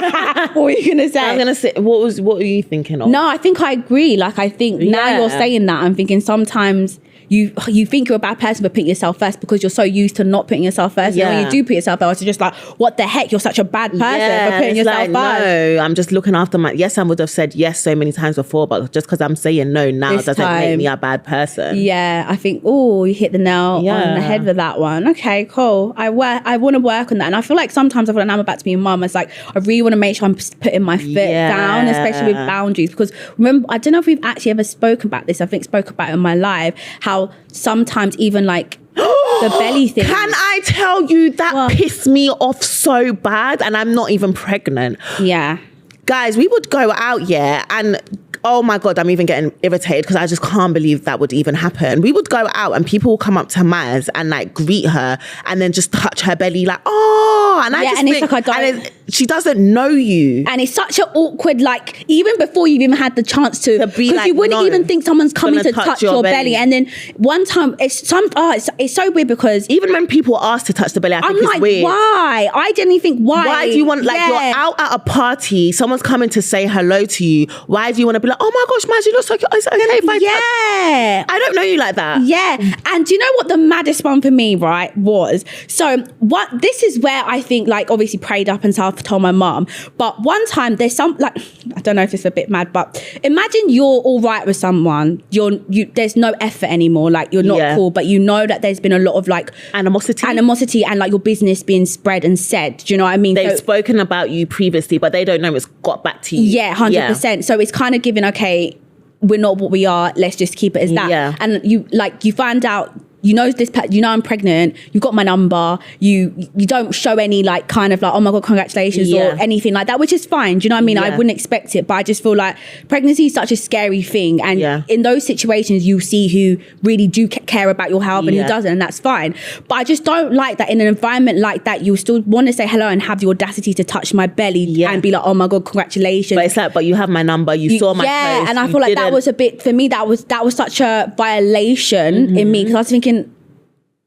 What were you gonna say? I was gonna say, what were you thinking of? No, I think I agree. Like I think now you're saying that, I'm thinking sometimes you think you're a bad person but put yourself first because you're so used to not putting yourself first. And when you do put yourself first, you're just like, what the heck? You're such a bad person for putting yourself first. No, I'm just looking after yes, I would have said yes so many times before, but just because I'm saying no now doesn't make me a bad person. Yeah, I think, you hit the nail on the head with that one. Okay, cool. I want to work on that. And I feel like sometimes when I'm about to be a mum, it's like, I really want to make sure I'm putting my foot down, especially with boundaries. Because remember, I don't know if we've actually ever spoken about this. I think spoke about it in my live, how sometimes even like the belly thing. Can I tell you that pissed me off so bad, and I'm not even pregnant. Yeah. Guys, we would go out, and oh my God, I'm even getting irritated because I just can't believe that would even happen. We would go out and people will come up to Maz and like greet her and then just touch her belly like, oh, and I just think, it's like she doesn't know you. And it's such an awkward, like, even before you've even had the chance to be like, you wouldn't even think someone's coming to touch your belly. And then one time, it's so weird because even when people ask to touch the belly, I think it's weird. Why? I genuinely think, why? Why do you want, like, you're out at a party, someone's coming to say hello to you. Why do you want to be like, oh my gosh, Maz, you look so cute. Is it okay if I touch? I don't know you like that. Yeah. And do you know what the maddest one for me, right, was? So this is where I think, like, obviously prayed up and stuff, told my mum. But one time there's some, like, I don't know if it's a bit mad, but imagine you're all right with someone. There's no effort anymore. Like, you're not cool, but you know that there's been a lot of, like, animosity and, like, your business being spread and said. Do you know what I mean? They've spoken about you previously, but they don't know it's got back to you. Yeah, 100%. Yeah. So it's kind of giving, okay, we're not what we are, let's just keep it as that. Yeah. And you find out, I'm pregnant, you got my number, you don't show any, like, kind of like, oh my God, congratulations or anything like that, which is fine. Do you know what I mean? I wouldn't expect it, but I just feel like pregnancy is such a scary thing. And in those situations, you see who really do care about your health and who doesn't, and that's fine. But I just don't like that in an environment like that, you still want to say hello and have the audacity to touch my belly and be like, oh my God, congratulations. But it's like, but you have my number, you saw my post. And I feel like that was a bit, for me, that was such a violation in me, because I was thinking,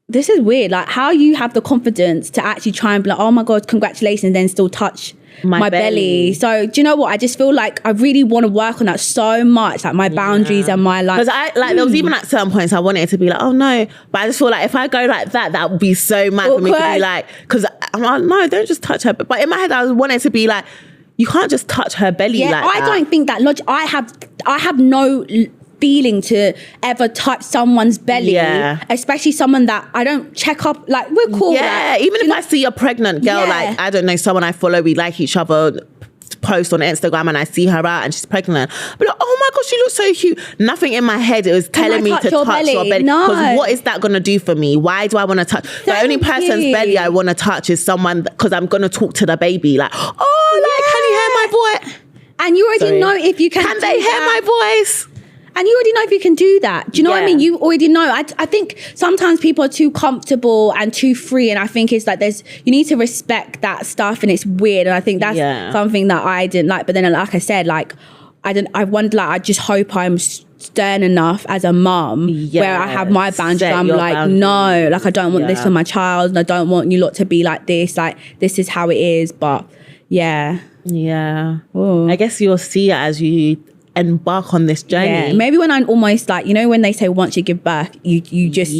this is weird. Like, how you have the confidence to actually try and be like, oh my God, congratulations, and then still touch my belly. So do you know what? I just feel like I really want to work on that so much, like my boundaries and my, like, because there was even at certain points I wanted it to be like, oh no, but I just feel like if I go like that would be so mad for me to be like, because I'm like, no, don't just touch her. But in my head I wanted to be like, You can't just touch her belly like that. I don't think that logic. I have no feeling to ever touch someone's belly, especially someone that I don't check up. Like, we're cool. Yeah, like, even if I see a pregnant girl, like, I don't know, someone I follow, we like each other, post on Instagram, and I see her out and she's pregnant, but like, oh my gosh, she looks so cute. Nothing in my head, it was telling me to touch your belly. No. Because what is that going to do for me? Why do I want to touch? The only person's belly I want to touch is someone, because I'm going to talk to the baby. Like, oh, like, can you hear my voice? And you already know if you can they hear my voice? And you already know if you can do that. Do you know what I mean? You already know. I think sometimes people are too comfortable and too free. And I think it's like you need to respect that stuff, and it's weird. And I think that's something that I didn't like. But then, like I said, like, I wonder, like, I just hope I'm stern enough as a mum where I have my boundaries. I'm like, no, like, I don't want this for my child. And I don't want you lot to be like this. Like, this is how it is. But yeah. Ooh. I guess you'll see it as you embark on this journey. Maybe when I'm almost like, you know, when they say once you give birth, you just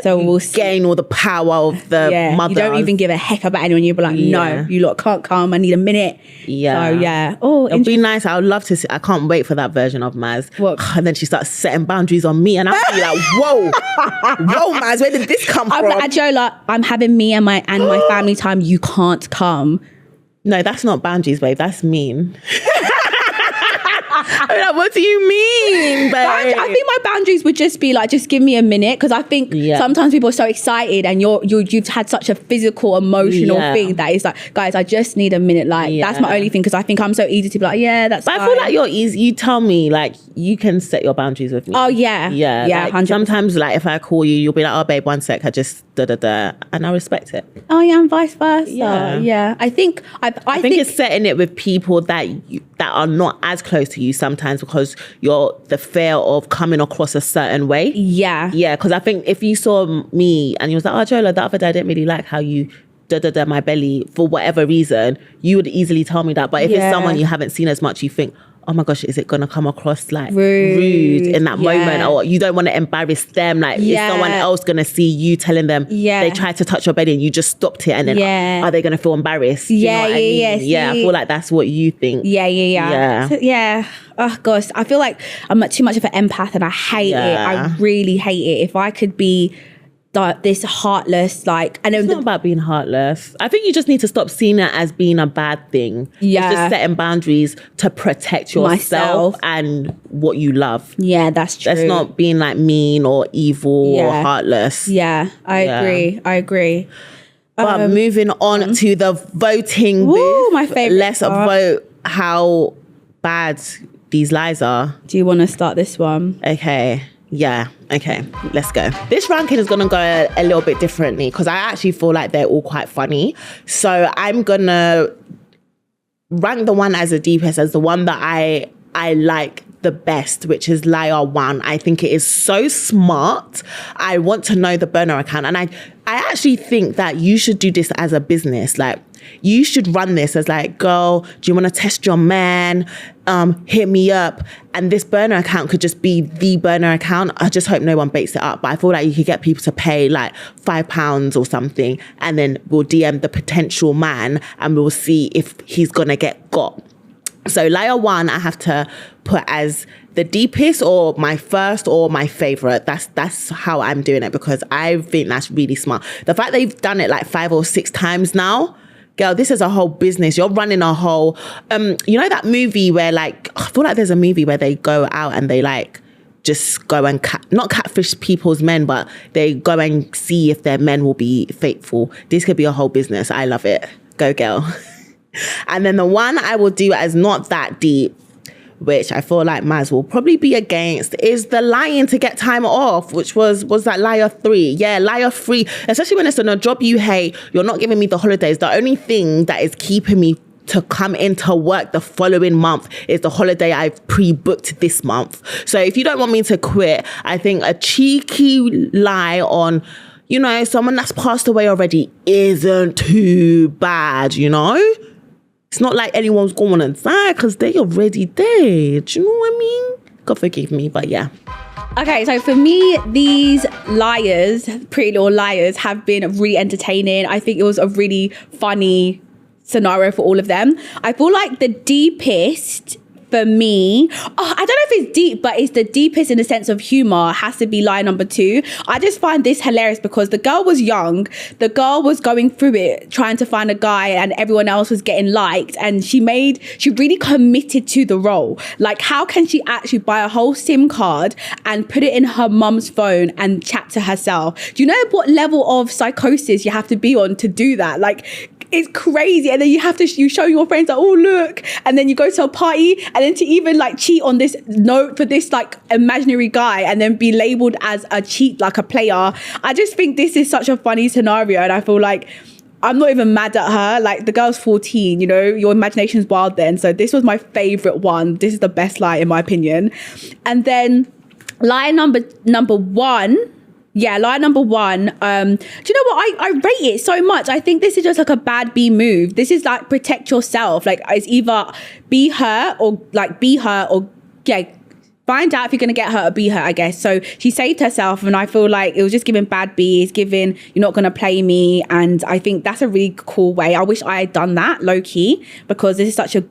so we'll gain all the power of the mother. You don't even give a heck about anyone. You'll be like, no, you lot can't come. I need a minute. So it'll be nice. I would love to see. I can't wait for that version of Maz. And then she starts setting boundaries on me, and I'll be like, whoa, Maz, where did this come from? Like, Adeola, I'm having me and my family time. You can't come. No, that's not boundaries, babe. That's mean. I'm like, what do you mean, babe? I think my boundaries would just be like, just give me a minute, because I think sometimes people are so excited, and you've had such a physical, emotional thing that it's like, guys, I just need a minute. Like, that's my only thing, because I think I'm so easy to be like, that's but fine. I feel like you're easy. You tell me, like, you can set your boundaries with me. Oh yeah, Like, sometimes, like, if I call you, you'll be like, oh babe, 1 sec, I just and I respect it. Oh yeah, and vice versa. I think it's setting it with people that are not as close to you sometimes, because you're the fear of coming across a certain way. Because I think if you saw me and you was like, oh Jola, the other day I didn't really like how you my belly for whatever reason, you would easily tell me that. But if it's someone you haven't seen as much, you think, oh my gosh, is it going to come across like rude in that moment? Or you don't want to embarrass them. Like, is someone else going to see you telling them they tried to touch your belly and you just stopped it, and then are they going to feel embarrassed? Do you know what I mean? I feel like that's what you think. Oh gosh, I feel like I'm too much of an empath, and I hate it. I really hate it. If I could be this heartless, like, and it's not about being heartless. I think you just need to stop seeing it as being a bad thing. It's just setting boundaries to protect yourself and what you love. That's true. That's not being like mean or evil or heartless. I agree. But moving on to the voting booth. My favorite. Let's vote how bad these lies are. Do you want to start this one? Okay, let's go. This ranking is gonna go a little bit differently, because I actually feel like they're all quite funny. So I'm gonna rank the one as the deepest as the one that I like the best, which is liar 1. I think it is so smart. I want to know the burner account, and I actually think that you should do this as a business. Like, you should run this as like, girl, do you want to test your man? Hit me up. And this burner account could just be the burner account. I just hope no one baits it up. But I feel like you could get people to pay like £5 or something, and then we'll DM the potential man and we'll see if he's going to get got. So liar 1, I have to put as the deepest, or my first, or my favorite. That's how I'm doing it, because I think that's really smart. The fact they've done it like 5 or 6 times now, girl, this is a whole business. You're running a whole, you know that movie where, like, I feel like there's a movie where they go out and they like just go and not catfish people's men, but they go and see if their men will be faithful. This could be a whole business. I love it. Go, girl. And then the one I will do as not that deep, which I feel like Maz will probably be against, is the lying to get time off, which was that liar 3. Yeah, liar 3, especially when it's on a job you hate, you're not giving me the holidays. The only thing that is keeping me to come into work the following month is the holiday I've pre-booked this month. So if you don't want me to quit, I think a cheeky lie on, you know, someone that's passed away already isn't too bad, you know? It's not like anyone's going to die because they already dead. You know what I mean? God forgive me, but yeah. Okay, so for me, these liars, Pretty Little Liars, have been really entertaining. I think it was a really funny scenario for all of them. I feel like the deepest for me, I don't know if it's deep, but it's the deepest in the sense of humor, has to be lie number 2. I just find this hilarious because the girl was young, the girl was going through it trying to find a guy, and everyone else was getting liked, and she really committed to the role. Like, how can she actually buy a whole SIM card and put it in her mum's phone and chat to herself? Do you know what level of psychosis you have to be on to do that? Like, it's crazy. And then you show your friends like, oh look, and then you go to a party, and then to even like cheat on this note for this like imaginary guy and then be labeled as a cheat, like a player. I just think this is such a funny scenario, and I feel like I'm not even mad at her. Like, the girl's 14, you know, your imagination's wild then. So this was my favorite one. This is the best lie in my opinion. And then lie number 1. Yeah, lie number 1. Do you know what? I rate it so much. I think this is just like a bad B move. This is like, protect yourself. Like, it's either be her or find out if you're going to get her or be her, I guess. So she saved herself, and I feel like it was just giving bad B. It's giving, you're not going to play me. And I think that's a really cool way. I wish I had done that low key, because this is such a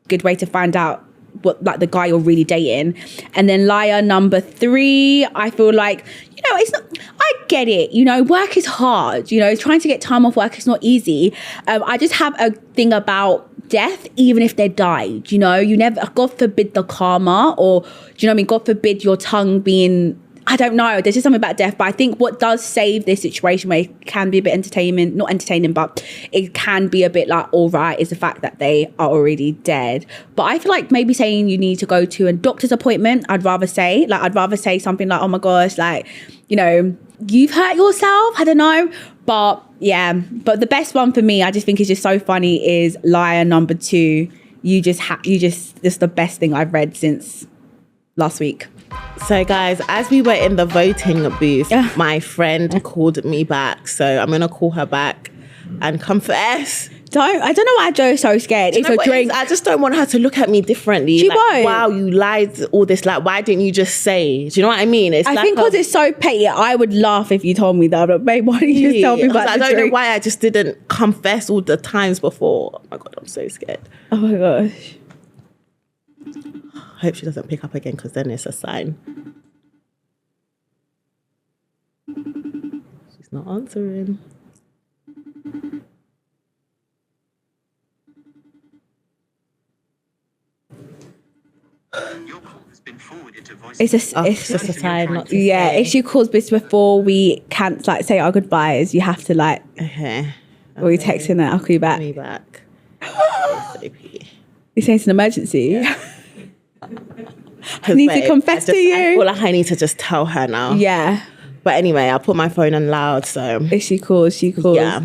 good way to find out what, like, the guy you're really dating. And then liar number 3, I feel like, you know, it's not, I get it, you know, work is hard, you know, trying to get time off work is not easy. I just have a thing about death, even if they died, you know, you never, God forbid the karma, or, do you know what I mean, God forbid your tongue being, I don't know, there's just something about death. But I think what does save this situation, where it can be a bit not entertaining, but it can be a bit like, all right, is the fact that they are already dead. But I feel like maybe saying you need to go to a doctor's appointment, I'd rather say something like, oh my gosh, like, you know, you've hurt yourself, I don't know. But yeah, but the best one for me, I just think is just so funny, is liar number 2. It's the best thing I've read since last week. So guys, as we were in the voting booth, my friend called me back. So I'm going to call her back and confess. I don't know why Joe's so scared. It's a drink. I just don't want her to look at me differently. She like, won't. Wow, you lied, all this. Like, why didn't you just say? Do you know what I mean? I think because it's so petty, I would laugh if you told me that. But babe, why don't you just tell me about the drink? I don't know why I just didn't confess all the times before. Oh my God, I'm so scared. Oh my gosh. I hope she doesn't pick up again, because then it's a sign. She's not answering. Your call has been forwarded to voice. It's just a sign not to yeah, say. if she calls this before we can't like say our goodbyes, you have to like, Okay. or you texting her, I'll call you back. Me back. You saying it's an emergency? Yeah. I need to confess to you. I feel like I need to just tell her now. Yeah. But anyway, I'll put my phone on loud. So If she calls. yeah.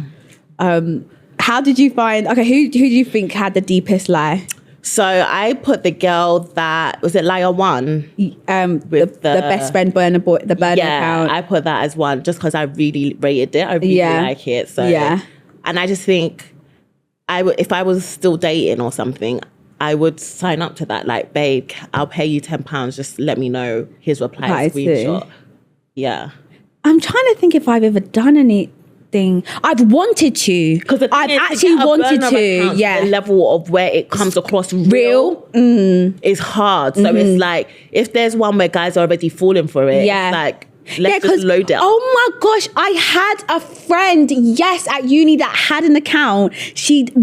How did you find? Okay, who do you think had the deepest lie? So I put the girl that was it liar 1 The best friend burner boy, the burner account. I put that as 1 just because I really rated it. I really like it. So yeah. And I just think if I was still dating or something, I would sign up to that. Like, babe, I'll pay you £10. Just let me know his reply screenshot. Yeah. I'm trying to think if I've ever done anything. I've wanted to. Because I've actually wanted to. Yeah. The level of where it comes across real is hard. So it's like, if there's one where guys are already falling for it, it's like, let's just load it up. Oh my gosh, I had a friend, yes, at uni that had an account. It's all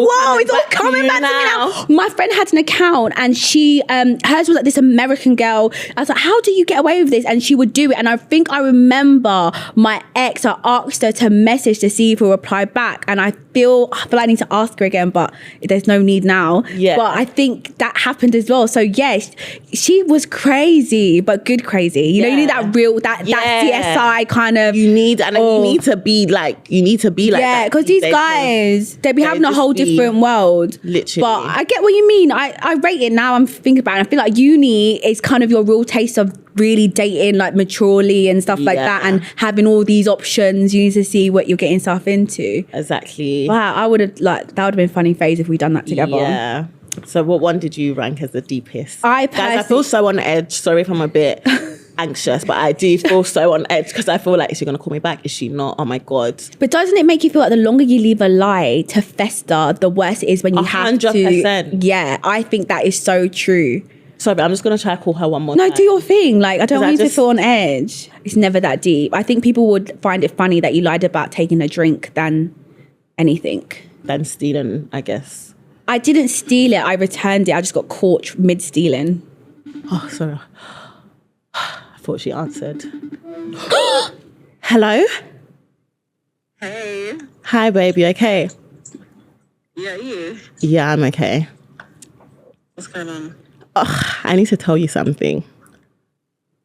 coming back to me now. My friend had an account, and she, hers was like this American girl. I was like, how do you get away with this? And she would do it. And I think I remember my ex, I asked her to message to see if he'll reply back. And I feel I need to ask her again, but there's no need now. Yeah. But I think that happened as well. So yes, she was crazy, but good crazy. You know, you need that real, that CSI kind of. You need to be like that. Yeah, because these guys, they be having a whole different world. Literally. But I get what you mean. I rate it now. I'm thinking about it. I feel like uni is kind of your real taste of really dating like maturely and stuff like that, and having all these options. You need to see what you're getting yourself into. Exactly. Wow, that would have been a funny phase if we'd done that together. Yeah. So what one did you rank as the deepest? I Guys, I feel so on edge. Sorry if I'm a bit anxious, but I do feel so on edge because I feel like, is she going to call me back? Is she not? Oh my God. But doesn't it make you feel like the longer you leave a lie to fester, the worse it is when you have 100%. to? Yeah, I think that is so true. Sorry, but I'm just going to try to call her one more No, time. do your thing. Like, I don't want you to just- feel on edge. It's never that deep. I think people would find it funny that you lied about taking a drink than anything. Then stealing, I guess. I didn't steal it. I returned it. I just got caught mid-stealing. Oh, sorry. I thought she answered. Hello? Hey. Hi, baby. Okay? Yeah, you. Yeah, I'm okay. What's going on? I need to tell you something.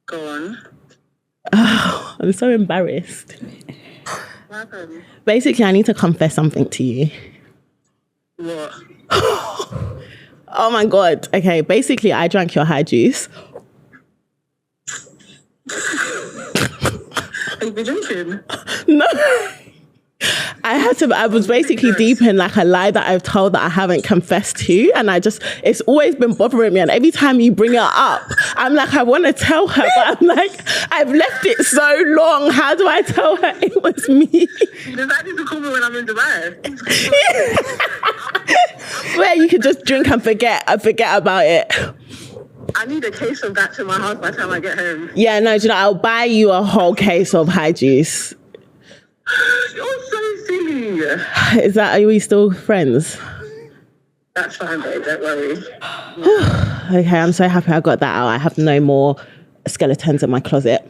Go on. I'm so embarrassed. What happened? Basically, I need to confess something to you. What? Oh my God. Okay, basically, I drank your high juice. Have you been drinking? No. I was basically deep in like a lie that I've told that I haven't confessed to. And it's always been bothering me. And every time you bring it up, I'm like, I want to tell her, but I'm like, I've left it so long. How do I tell her it was me? Does that need to call me when I'm in Dubai? Where you could just drink and forget about it. I need a case of that to my house by the time I get home. Yeah, no, do you know, I'll buy you a whole case of high juice. You're so silly. Are we still friends? That's fine, babe. Don't worry. Okay, I'm so happy I got that out. I have no more skeletons in my closet.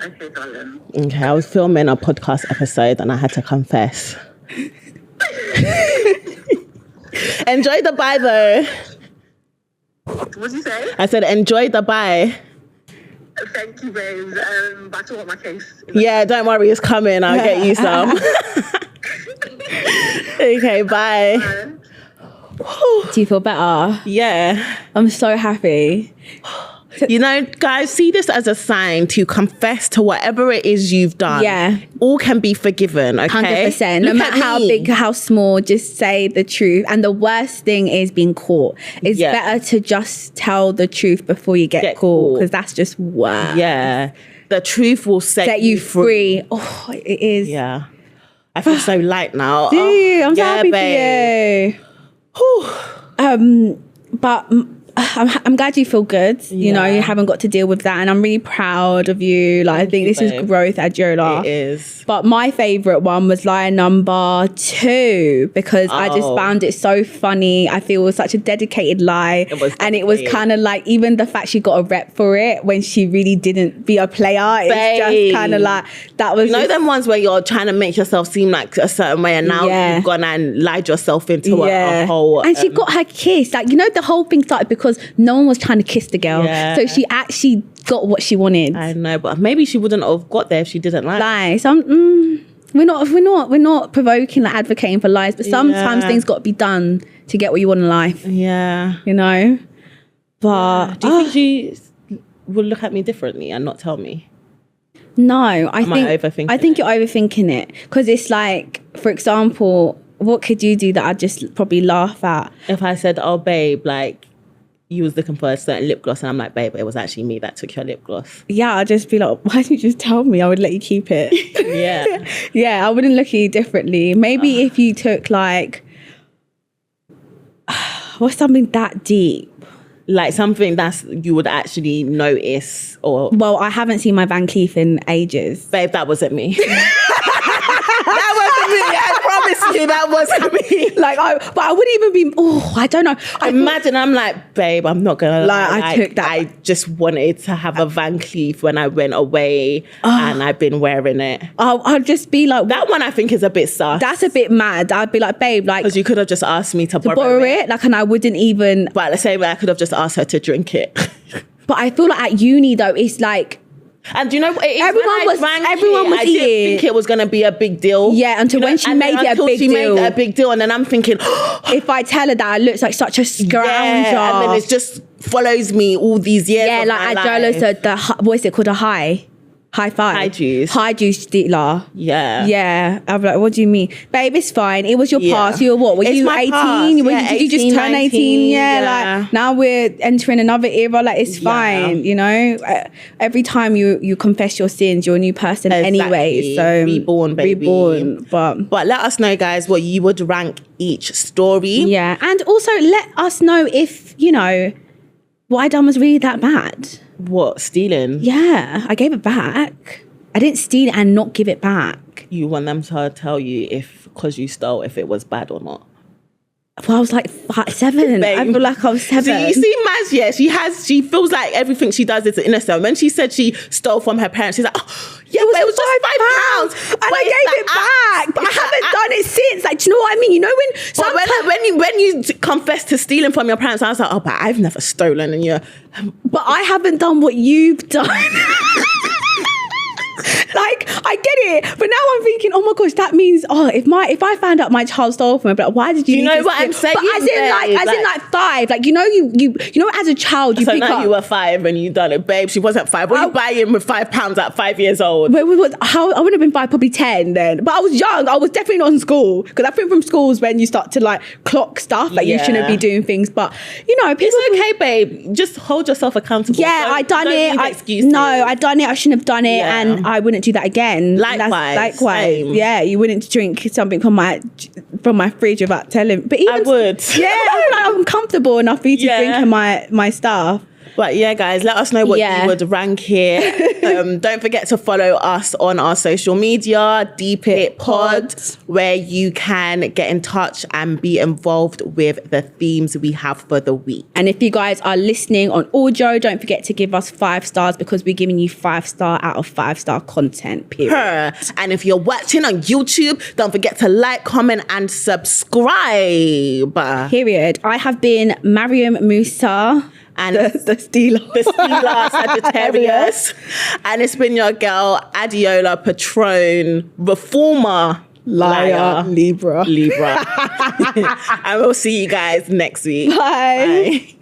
Okay, darling. Okay, I was filming a podcast episode and I had to confess. Enjoy the bye though. What did you say? I said enjoy the bye. Thank you, babes. But I still want my case. Yeah, don't worry, it's coming. I'll get you some. Okay, bye. Do you feel better? Yeah. I'm so happy. You know, guys, see this as a sign to confess to whatever it is you've done. Yeah. All can be forgiven, okay? 100%. No Look matter at how me. big, how small, just say the truth. And the worst thing is being caught. It's Yeah. better to just tell the truth before you get caught, because that's just worse. Yeah. The truth will set You free. Oh, it is. Yeah. I feel so light now. Do you? I'm so yeah, happy babe. for you. But I'm glad you feel good. You know, Yeah. you haven't got to deal with that, and I'm really proud of you. Like, I think you, this is babe. growth, Adeola. It is. But my favourite one was lie number 2, because I just found it so funny. I feel it was such a dedicated lie. And it was kind of like, even the fact she got a rep for it when she really didn't be a player. It's just kind of like, that was You know just, them ones where you're trying to make yourself seem like a certain way and now Yeah. you've gone and lied yourself into a whole... And she got her kiss. Like, you know, the whole thing started because no one was trying to kiss the girl. Yeah. So she actually got what she wanted. I know, but maybe she wouldn't have got there if she didn't lie. Lie. So we're not provoking, like advocating for lies, but sometimes things got to be done to get what you want in life. Yeah. You know? But Do you think she will look at me differently and not tell me? no, I overthinking think you're overthinking it, because it's like, for example, what could you do that I'd just probably laugh at? If I said, oh, babe, like, you was looking for a certain lip gloss and I'm like, babe, it was actually me that took your lip gloss. Yeah, I'd just be like, why didn't you just tell me? I would let you keep it. Yeah. Yeah, I wouldn't look at you differently. Maybe if you took like, what's something that deep? Like something you would actually notice or... Well, I haven't seen my Van Cleef in ages. Babe, that wasn't me. That wasn't me. I promise you, that wasn't me. Like, but I wouldn't even be, I don't know. Imagine I'm like, babe, I'm not gonna lie. I took that. I just wanted to have a Van Cleef when I went away and I've been wearing it. I'd just be like, That one I think is a bit sus. that's a bit mad. I'd be like, babe, like, Because you could have just asked me to borrow it. Like, and I wouldn't even, But at the same way, I could have just asked her to drink it. but I feel like at uni though, it's like, And do you know what? Everyone was I eating. didn't think it was going to be a big deal. Yeah, until when she made it a big she deal. made it a big deal. And then I'm thinking, if I tell her that, it looks like such a scrounger. yeah, and then it just follows me all these years. Yeah, of like my Adeola life. said, what is it called, a high? High five. High juice dealer. Yeah. Yeah. I'm like, what do you mean? Babe, it's fine. It was your past. You were what? Were It's you my 18? past. Yeah, Did you just 18, turn 18? 19? Yeah. Like now we're entering another era. Like it's fine. You know, every time you confess your sins, you're a new person anyway. So reborn, baby. Reborn. But let us know, guys, what you would rank each story. Yeah. And also let us know if, you know, what I done was really that bad. What, stealing? Yeah. I gave it back. I didn't steal it and not give it back. You want them to tell you because you stole, if it was bad or not? Well, I was like 7. I feel like I was 7. So you see, Maz, she feels like everything she does is innocent. When she said she stole from her parents, she's like, oh, yeah, it was just £5. And I gave it back. But I haven't done it since. Like, do you know what I mean? You know, when you confess to stealing from your parents, I was like, oh, but I've never stolen. And but I haven't done what you've done. Like, I get it, but now I'm thinking, oh my gosh, that means if I found out my child stole from me, but like, why did you? You know what I'm saying? But as in 5, like you know, as a child you pick up. You were 5 and you done it, babe. She wasn't 5. What are you buying with £5 at 5 years old? I would have been 5, probably 10 then. But I was young. I was definitely not in school, because I think from schools when you start to like clock stuff, like you shouldn't be doing things. But you know, it's okay, babe. Just hold yourself accountable. Yeah, I done it. I done it. I shouldn't have done it, and I wouldn't do that again. Likewise. Same. Yeah, you wouldn't drink something from my fridge without telling. But even I would. Yeah, I'm comfortable enough for you to drink my stuff. But yeah, guys, let us know what you would rank here. Don't forget to follow us on our social media, Deep It Pod, where you can get in touch and be involved with the themes we have for the week. And if you guys are listening on audio, don't forget to give us 5 stars, because we're giving you 5-star out of 5-star content, period. And if you're watching on YouTube, don't forget to like, comment, and subscribe. Period. I have been Mariam Musa. And the stealer. The stealer Sagittarius. And it's been your girl, Adeola, Patron, Reformer, Liar, Libra. And we'll see you guys next week. Bye.